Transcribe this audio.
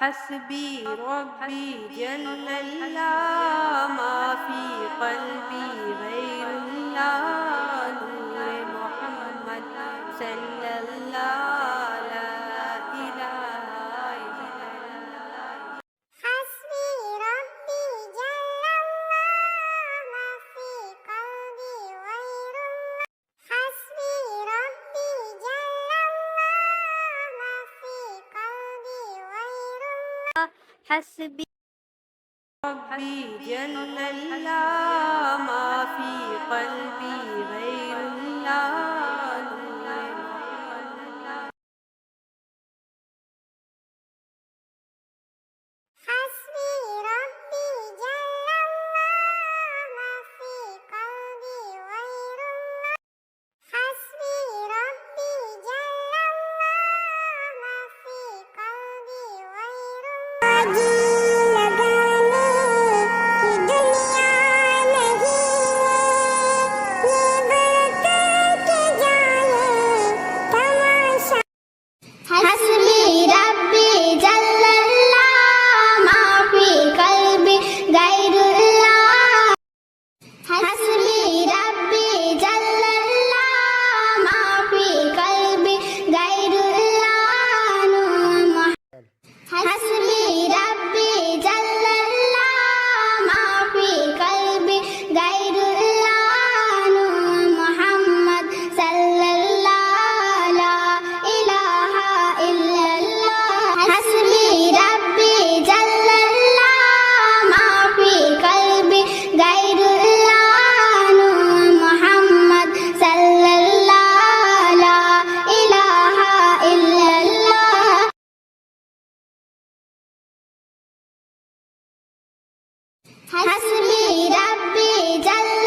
حسبي ربي جل الله ما في قلبي غير الله نور محمد صلى الله لا إله إلا الله. حسبي ربي جل الله ما في قلبي غير الله. حسبي ربي جل الله ما في قلبي غير الله. حسبي ربي جل الله ما في قلبي غير الله نور محمد. حسبي ربي جل الله ما في قلبي غير الله. حسبي ربي جل الله ما في قلبي غير الله. حسبي ربي جل الله ما في قلبي غير الله. حسبي ربي جل الله ما في قلبي غير الله نور محمد. حسبي ربي جل الله ما في قلبي غير الله نور محمد صلى الله لا إله إلا الله. حسبي ربي جل الله ما في قلبي غير الله نور محمد صلى الله لا إله إلا الله. حسبي ربي جل